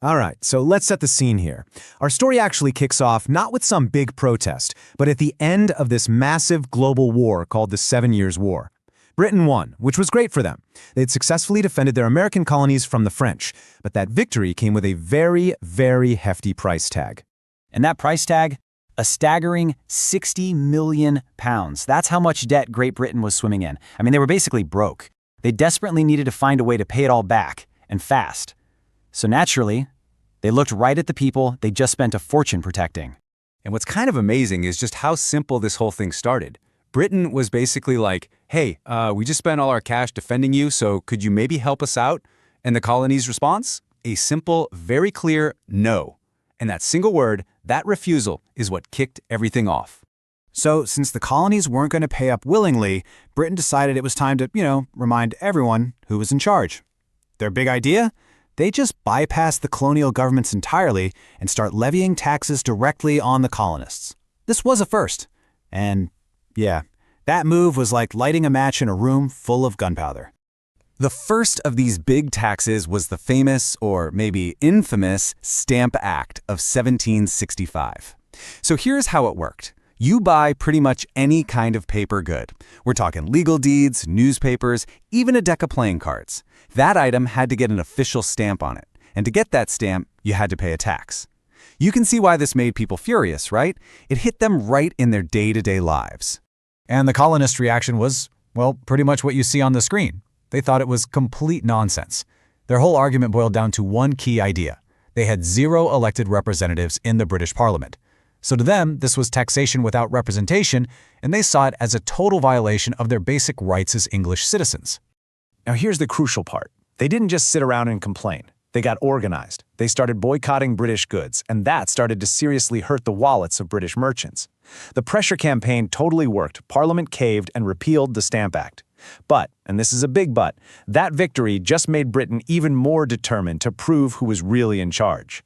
All right, so let's set the scene here. Our story actually kicks off not with some big protest, but at the end of this massive global war called the 7 Years' War. Britain won, which was great for them. They'd successfully defended their American colonies from the French, but that victory came with a very, very hefty price tag. And that price tag? A staggering £60 million. That's how much debt Great Britain was swimming in. I mean, they were basically broke. They desperately needed to find a way to pay it all back, and fast. So naturally, they looked right at the people they just spent a fortune protecting. And what's kind of amazing is just how simple this whole thing started. Britain was basically like, hey, we just spent all our cash defending you, so could you maybe help us out? And the colony's response? A simple, very clear no. And that single word, that refusal, is what kicked everything off. So, since the colonies weren't going to pay up willingly, Britain decided it was time to, remind everyone who was in charge. Their big idea? They just bypass the colonial governments entirely and start levying taxes directly on the colonists. This was a first. And, yeah, that move was like lighting a match in a room full of gunpowder. The first of these big taxes was the famous, or maybe infamous, Stamp Act of 1765. So here's how it worked. You buy pretty much any kind of paper good. We're talking legal deeds, newspapers, even a deck of playing cards. That item had to get an official stamp on it. And to get that stamp, you had to pay a tax. You can see why this made people furious, right? It hit them right in their day-to-day lives. And the colonist reaction was, well, pretty much what you see on the screen. They thought it was complete nonsense. Their whole argument boiled down to one key idea. They had 0 elected representatives in the British Parliament. So to them, this was taxation without representation, and they saw it as a total violation of their basic rights as English citizens. Now here's the crucial part. They didn't just sit around and complain. They got organized. They started boycotting British goods, and that started to seriously hurt the wallets of British merchants. The pressure campaign totally worked. Parliament caved and repealed the Stamp Act. But, and this is a big but, that victory just made Britain even more determined to prove who was really in charge.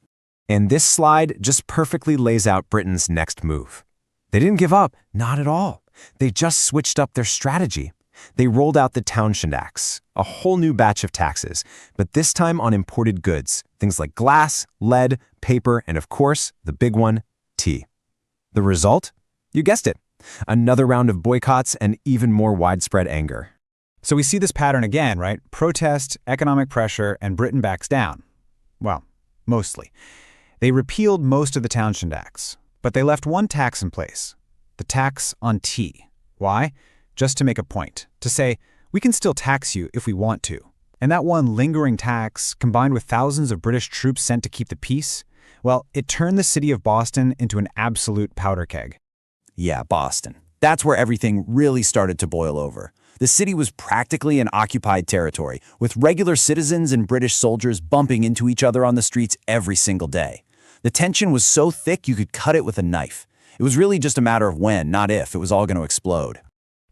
And this slide just perfectly lays out Britain's next move. They didn't give up, not at all. They just switched up their strategy. They rolled out the Townshend Acts, a whole new batch of taxes, but this time on imported goods, things like glass, lead, paper, and of course, the big one, tea. The result? You guessed it. Another round of boycotts and even more widespread anger. So we see this pattern again, right? Protest, economic pressure, and Britain backs down. Well, mostly. They repealed most of the Townshend Acts, but they left one tax in place, the tax on tea. Why? Just to make a point, to say, we can still tax you if we want to. And that one lingering tax, combined with thousands of British troops sent to keep the peace, well, it turned the city of Boston into an absolute powder keg. Yeah, Boston. That's where everything really started to boil over. The city was practically an occupied territory, with regular citizens and British soldiers bumping into each other on the streets every single day. The tension was so thick you could cut it with a knife. It was really just a matter of when, not if, it was all going to explode.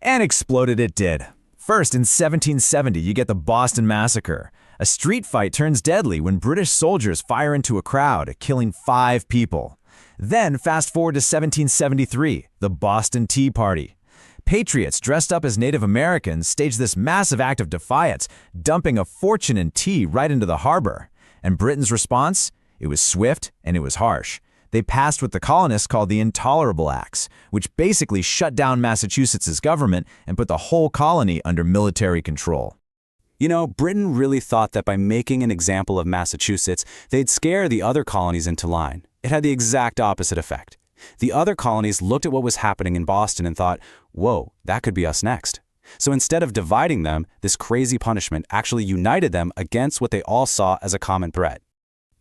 And exploded it did. First, in 1770, you get the Boston Massacre. A street fight turns deadly when British soldiers fire into a crowd, killing 5 people. Then, fast forward to 1773, the Boston Tea Party. Patriots dressed up as Native Americans staged this massive act of defiance, dumping a fortune in tea right into the harbor. And Britain's response? It was swift and it was harsh. They passed what the colonists called the Intolerable Acts, which basically shut down Massachusetts' government and put the whole colony under military control. You know, Britain really thought that by making an example of Massachusetts, they'd scare the other colonies into line. It had the exact opposite effect. The other colonies looked at what was happening in Boston and thought, whoa, that could be us next. So instead of dividing them, this crazy punishment actually united them against what they all saw as a common threat.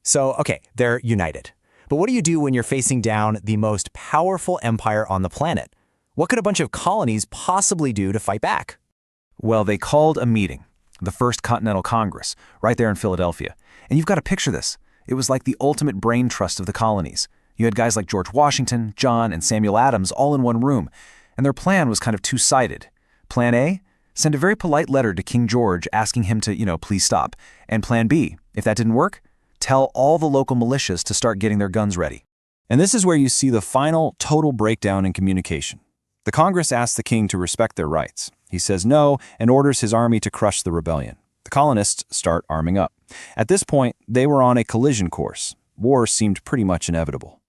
So, okay, they're united. But what do you do when you're facing down the most powerful empire on the planet? What could a bunch of colonies possibly do to fight back? Well, they called a meeting, the First Continental Congress, right there in Philadelphia. And you've got to picture this. It was like the ultimate brain trust of the colonies. You had guys like George Washington, John, and Samuel Adams all in one room. And their plan was kind of two-sided. Plan A? Send a very polite letter to King George asking him to, please stop. And Plan B, if that didn't work, tell all the local militias to start getting their guns ready. And this is where you see the final, total breakdown in communication. The Congress asks the king to respect their rights. He says no and orders his army to crush the rebellion. The colonists start arming up. At this point, they were on a collision course. War seemed pretty much inevitable.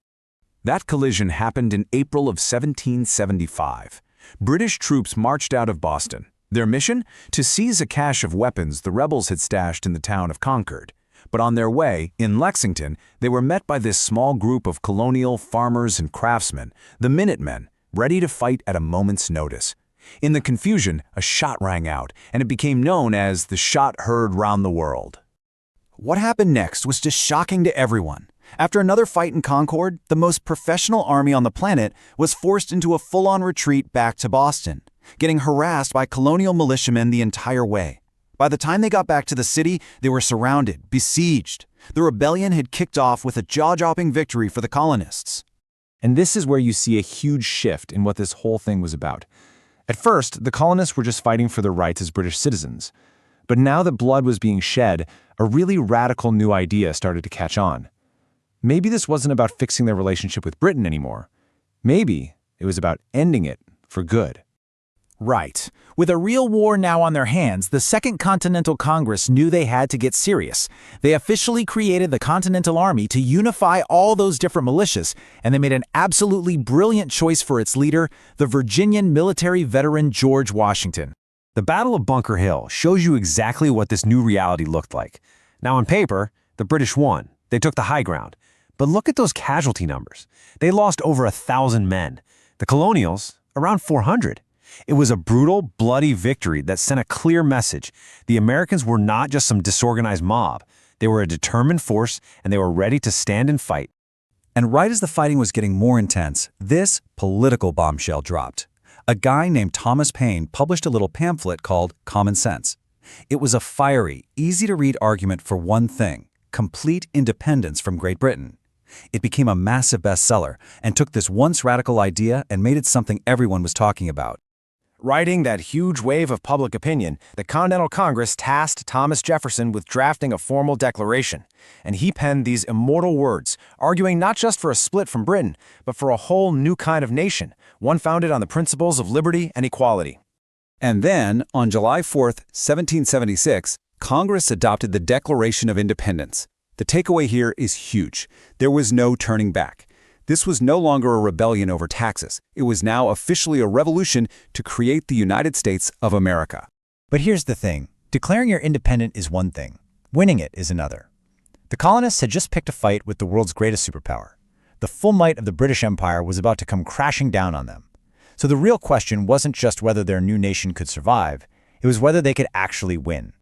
That collision happened in April of 1775. British troops marched out of Boston. Their mission? To seize a cache of weapons the rebels had stashed in the town of Concord. But on their way, in Lexington, they were met by this small group of colonial farmers and craftsmen, the Minutemen, ready to fight at a moment's notice. In the confusion, a shot rang out, and it became known as the shot heard round the world. What happened next was just shocking to everyone. After another fight in Concord, the most professional army on the planet was forced into a full-on retreat back to Boston, getting harassed by colonial militiamen the entire way. By the time they got back to the city, they were surrounded, besieged. The rebellion had kicked off with a jaw-dropping victory for the colonists. And this is where you see a huge shift in what this whole thing was about. At first, the colonists were just fighting for their rights as British citizens. But now that blood was being shed, a really radical new idea started to catch on. Maybe this wasn't about fixing their relationship with Britain anymore. Maybe it was about ending it for good. Right. With a real war now on their hands, the Second Continental Congress knew they had to get serious. They officially created the Continental Army to unify all those different militias, and they made an absolutely brilliant choice for its leader, the Virginian military veteran George Washington. The Battle of Bunker Hill shows you exactly what this new reality looked like. Now, on paper, the British won. They took the high ground. But look at those casualty numbers. They lost over 1,000 men. The Colonials, around 400. It was a brutal, bloody victory that sent a clear message. The Americans were not just some disorganized mob. They were a determined force, and they were ready to stand and fight. And right as the fighting was getting more intense, this political bombshell dropped. A guy named Thomas Paine published a little pamphlet called Common Sense. It was a fiery, easy-to-read argument for one thing: complete independence from Great Britain. It became a massive bestseller and took this once radical idea and made it something everyone was talking about. Riding that huge wave of public opinion, the Continental Congress tasked Thomas Jefferson with drafting a formal declaration, and he penned these immortal words, arguing not just for a split from Britain, but for a whole new kind of nation, one founded on the principles of liberty and equality. And then, on July 4th, 1776, Congress adopted the Declaration of Independence. The takeaway here is huge. There was no turning back. This was no longer a rebellion over taxes. It was now officially a revolution to create the United States of America. But here's the thing. Declaring you're independent is one thing. Winning it is another. The colonists had just picked a fight with the world's greatest superpower. The full might of the British Empire was about to come crashing down on them. So the real question wasn't just whether their new nation could survive. It was whether they could actually win.